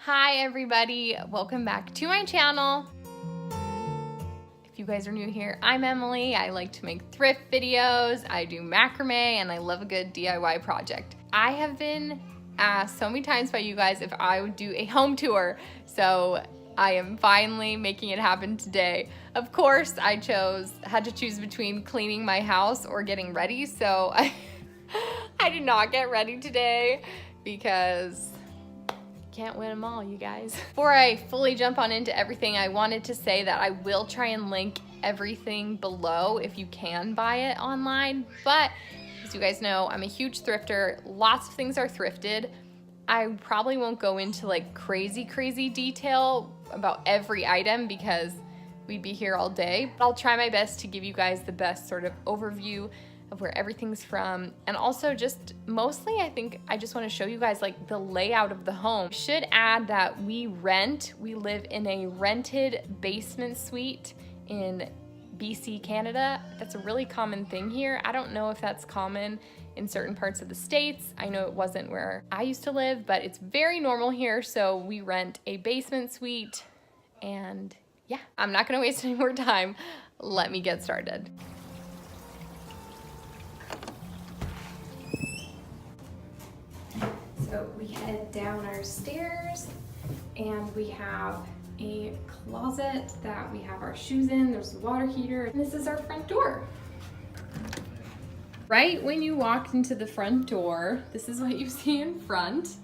Hi everybody, welcome back to my channel. If you guys are new here, I'm Emily. I like to make thrift videos, I do macrame, and I love a good DIY project. I have been asked so many times by you guys if I would do a home tour, so I am finally making it happen today. Of course, I had to choose between cleaning my house or getting ready, so I did not get ready today because can't win them all, you guys. Before I fully jump on into everything, I wanted to say that I will try and link everything below if you can buy it online. But as you guys know, I'm a huge thrifter. Lots of things are thrifted. I probably won't go into like crazy detail about every item because we'd be here all day. But I'll try my best to give you guys the best sort of overview of where everything's from, and also just mostly I think I just want to show you guys like the layout of the home. I should add that we live in a rented basement suite in BC, Canada. That's a really common thing here. I don't know if that's common in certain parts of the States. I know it wasn't where I used to live, but it's very normal here. So we rent a basement suite, and yeah, I'm not gonna waste any more time. Let me get started. So we head down our stairs and we have a closet that we have our shoes in. There's a water heater, and this is our front door. Right when you walk into the front door, this is what you see in front.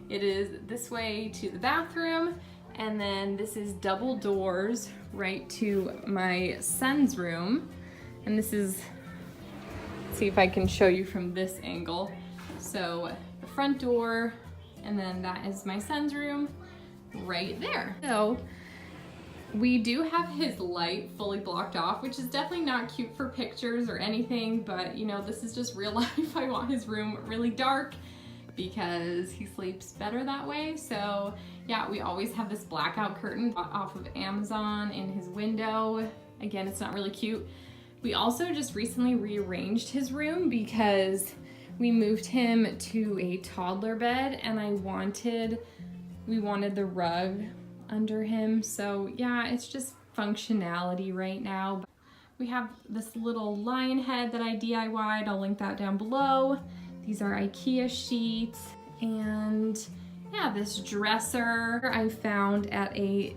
It is this way to the bathroom, and then this is double doors right to my son's room. And this is, let's see if I can show you from this angle. So the front door, and then that is my son's room right there. So we do have his light fully blocked off, which is definitely not cute for pictures or anything, but you know, this is just real life. I want his room really dark because he sleeps better that way. So yeah, we always have this blackout curtain off of Amazon in his window. Again, it's not really cute. We also just recently rearranged his room because we moved him to a toddler bed, and we wanted the rug under him. So yeah, it's just functionality right now. We have this little lion head that I DIY'd. I'll link that down below. These are IKEA sheets, and yeah, this dresser I found at a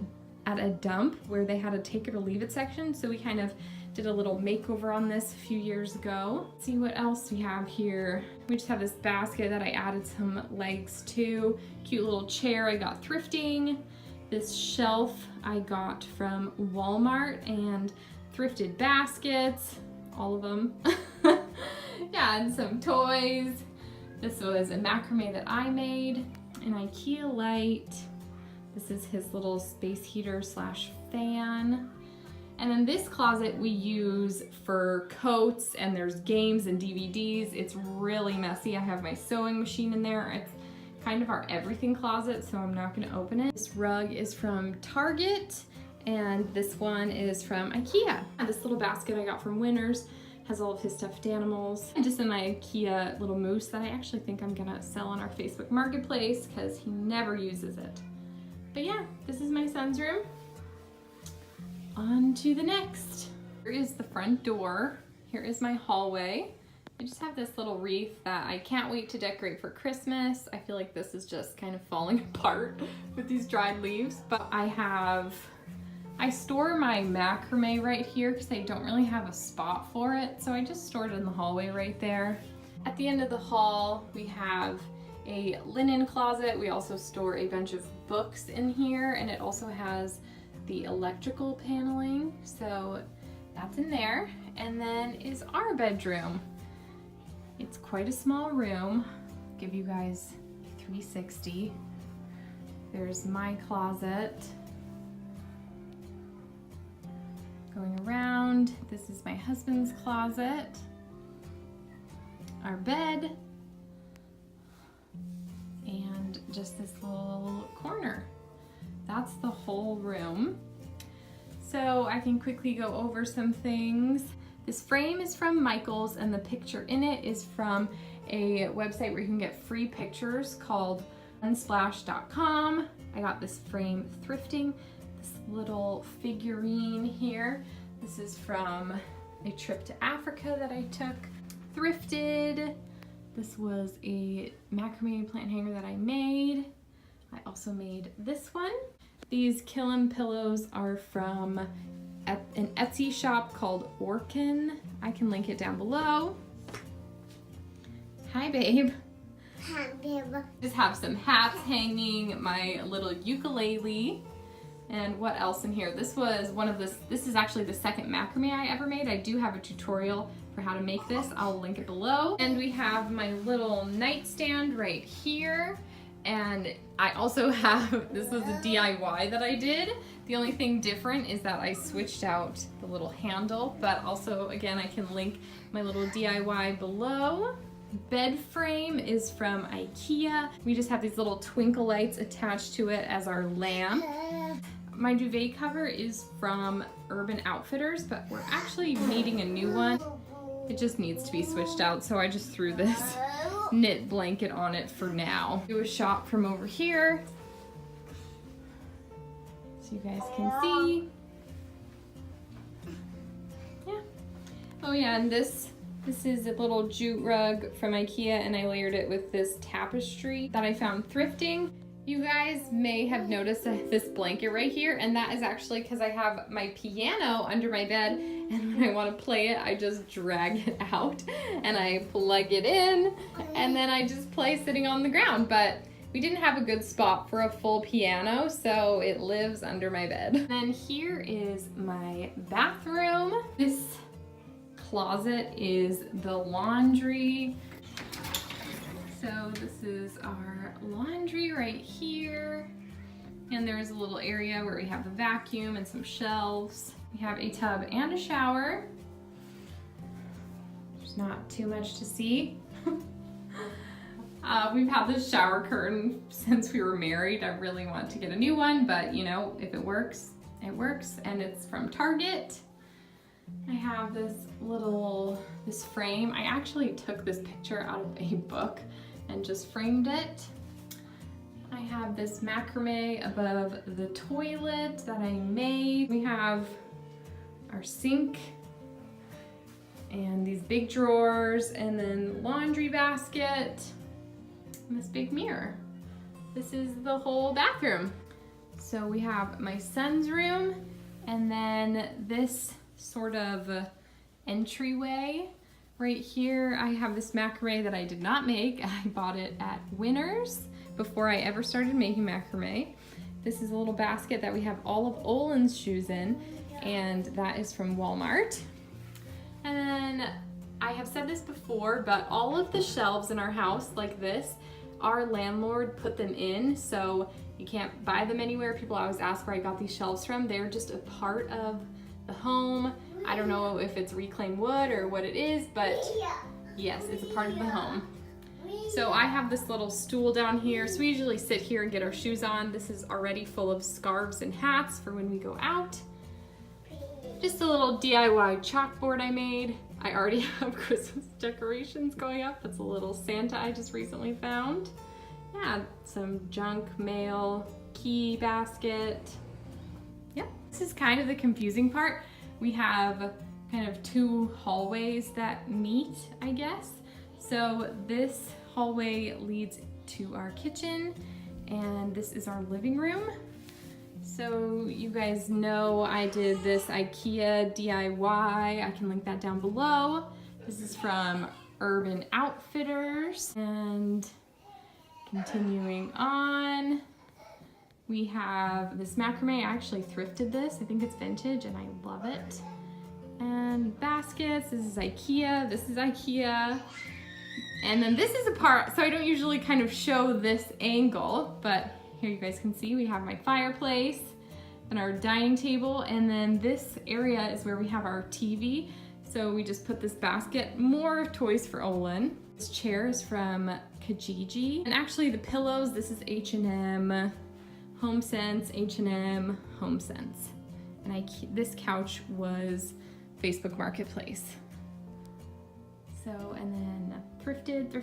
dump where they had a take it or leave it section. So we kind of did a little makeover on this a few years ago. Let's see what else we have here. We just have this basket that I added some legs to. Cute little chair I got thrifting. This shelf I got from Walmart, and thrifted baskets, all of them. Yeah, and some toys. This was a macrame that I made. An IKEA light. This is his little space heater / fan. And then this closet we use for coats, and there's games and DVDs. It's really messy. I have my sewing machine in there. It's kind of our everything closet, so I'm not gonna open it. This rug is from Target, and this one is from IKEA. And this little basket I got from Winners has all of his stuffed animals. And just an IKEA little moose that I actually think I'm gonna sell on our Facebook Marketplace because he never uses it. But yeah, this is my son's room. On to the next. Here is the front door. Here is my hallway. I just have this little wreath that I can't wait to decorate for Christmas. I feel like this is just kind of falling apart with these dried leaves. But I store my macrame right here because I don't really have a spot for it. So I just stored it in the hallway right there. At the end of the hall, we have a linen closet. We also store a bunch of books in here, and it also has the electrical paneling, so that's in there. And then is our bedroom. It's quite a small room. I'll give you guys 360. There's my closet. Going around, this is my husband's closet. Our bed. And just this little corner. That's the whole room. So I can quickly go over some things. This frame is from Michael's, and the picture in it is from a website where you can get free pictures called unsplash.com. I got this frame thrifting. This little figurine here. This is from a trip to Africa that I took. Thrifted. This was a macrame plant hanger that I made. I also made this one. These Killam pillows are from an Etsy shop called Orkin. I can link it down below. Hi, babe. Hi, babe. Just have some hats hanging, my little ukulele, and what else in here? This is actually the second macrame I ever made. I do have a tutorial for how to make this. I'll link it below. And we have my little nightstand right here. And I also have, this was a DIY that I did. The only thing different is that I switched out the little handle, but also, again, I can link my little DIY below. Bed frame is from IKEA. We just have these little twinkle lights attached to it as our lamp. My duvet cover is from Urban Outfitters, but we're actually needing a new one. It just needs to be switched out, so I just threw this knit blanket on it for now. Do a shot from over here so you guys can see. Yeah. Oh yeah, and this is a little jute rug from IKEA, and I layered it with this tapestry that I found thrifting. You guys may have noticed this blanket right here, and that is actually because I have my piano under my bed, and when I want to play it, I just drag it out and I plug it in, and then I just play sitting on the ground. But we didn't have a good spot for a full piano, so it lives under my bed. And then here is my bathroom. This closet is the laundry. So this is our laundry right here. And there's a little area where we have the vacuum and some shelves. We have a tub and a shower. There's not too much to see. We've had this shower curtain since we were married. I really want to get a new one, but you know, if it works, it works. And it's from Target. I have this frame. I actually took this picture out of a book and just framed it. I have this macrame above the toilet that I made. We have our sink and these big drawers, and then laundry basket and this big mirror. This is the whole bathroom. So we have my son's room, and then this sort of entryway. Right here, I have this macrame that I did not make. I bought it at Winners before I ever started making macrame. This is a little basket that we have all of Olin's shoes in, and that is from Walmart. And then I have said this before, but all of the shelves in our house like this, our landlord put them in, so you can't buy them anywhere. People always ask where I got these shelves from. They're just a part of the home. I don't know if it's reclaimed wood or what it is, but yes, it's a part of the home. So I have this little stool down here. So we usually sit here and get our shoes on. This is already full of scarves and hats for when we go out. Just a little DIY chalkboard I made. I already have Christmas decorations going up. It's a little Santa I just recently found. Yeah, some junk mail, key basket. Yep, this is kind of the confusing part. We have kind of two hallways that meet, I guess. So this hallway leads to our kitchen, and this is our living room. So you guys know I did this IKEA DIY. I can link that down below. This is from Urban Outfitters. And continuing on, we have this macrame. I actually thrifted this. I think it's vintage and I love it. And baskets, this is IKEA, this is IKEA. And then this is a part, so I don't usually kind of show this angle, but here you guys can see we have my fireplace and our dining table, and then this area is where we have our TV. So we just put this basket, more toys for Olin. This chair is from Kijiji. And actually the pillows, this is H&M, HomeSense, H&M, HomeSense. And this couch was Facebook Marketplace. So, and then thrifted.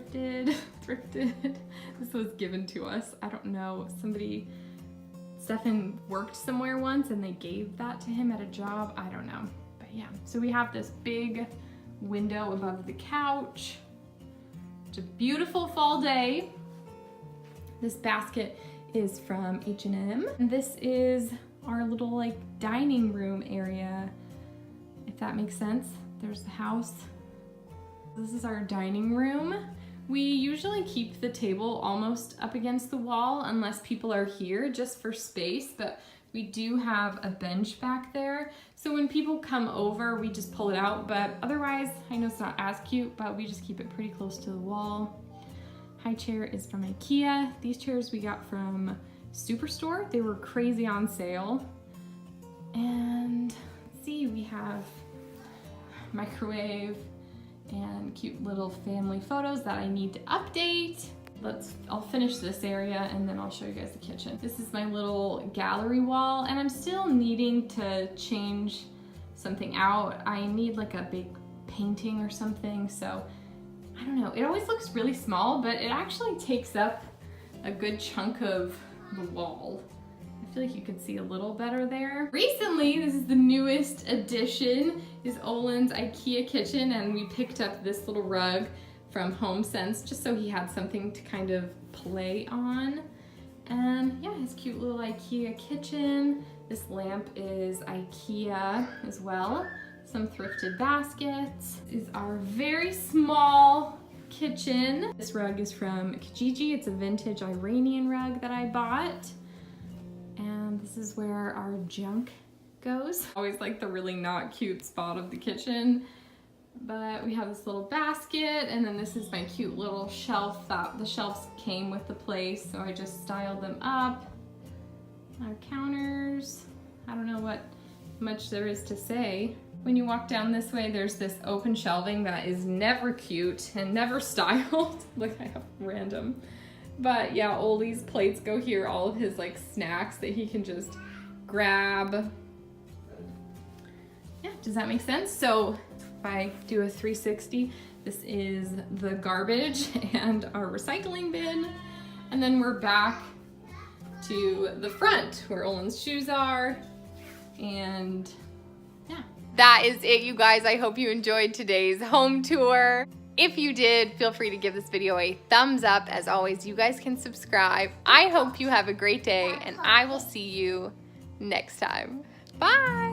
This was given to us. I don't know, somebody Stefan worked somewhere once and they gave that to him at a job. I don't know. But yeah, so we have this big window above the couch. It's a beautiful fall day. This basket is from H&M. And this is our little like dining room area, if that makes sense. There's the house. This is our dining room. We usually keep the table almost up against the wall unless people are here just for space, but we do have a bench back there. So when people come over, we just pull it out, but otherwise, I know it's not as cute, but we just keep it pretty close to the wall. High chair is from IKEA. These chairs we got from Superstore. They were crazy on sale. And let's see, we have microwave and cute little family photos that I need to update. I'll finish this area and then I'll show you guys the kitchen. This is my little gallery wall and I'm still needing to change something out. I need like a big painting or something, so I don't know. It always looks really small, but it actually takes up a good chunk of the wall. I feel like you can see a little better there. Recently, this is the newest addition, is Olin's IKEA kitchen, and we picked up this little rug from HomeSense just so he had something to kind of play on. And yeah, his cute little IKEA kitchen. This lamp is IKEA as well. Some thrifted baskets. This is our very small kitchen. This rug is from Kijiji. It's a vintage Iranian rug that I bought. And this is where our junk goes. Always like the really not cute spot of the kitchen. But we have this little basket, and then this is my cute little shelf that the shelves came with the place, so I just styled them up. Our counters. I don't know what much there is to say. When you walk down this way, there's this open shelving that is never cute and never styled. Look, I have random. But yeah, Oli's plates go here, all of his like snacks that he can just grab. Yeah, does that make sense? So if I do a 360, this is the garbage and our recycling bin. And then we're back to the front where Olin's shoes are. And yeah. That is it, you guys. I hope you enjoyed today's home tour. If you did, feel free to give this video a thumbs up. As always, you guys can subscribe. I hope you have a great day, and I will see you next time. Bye!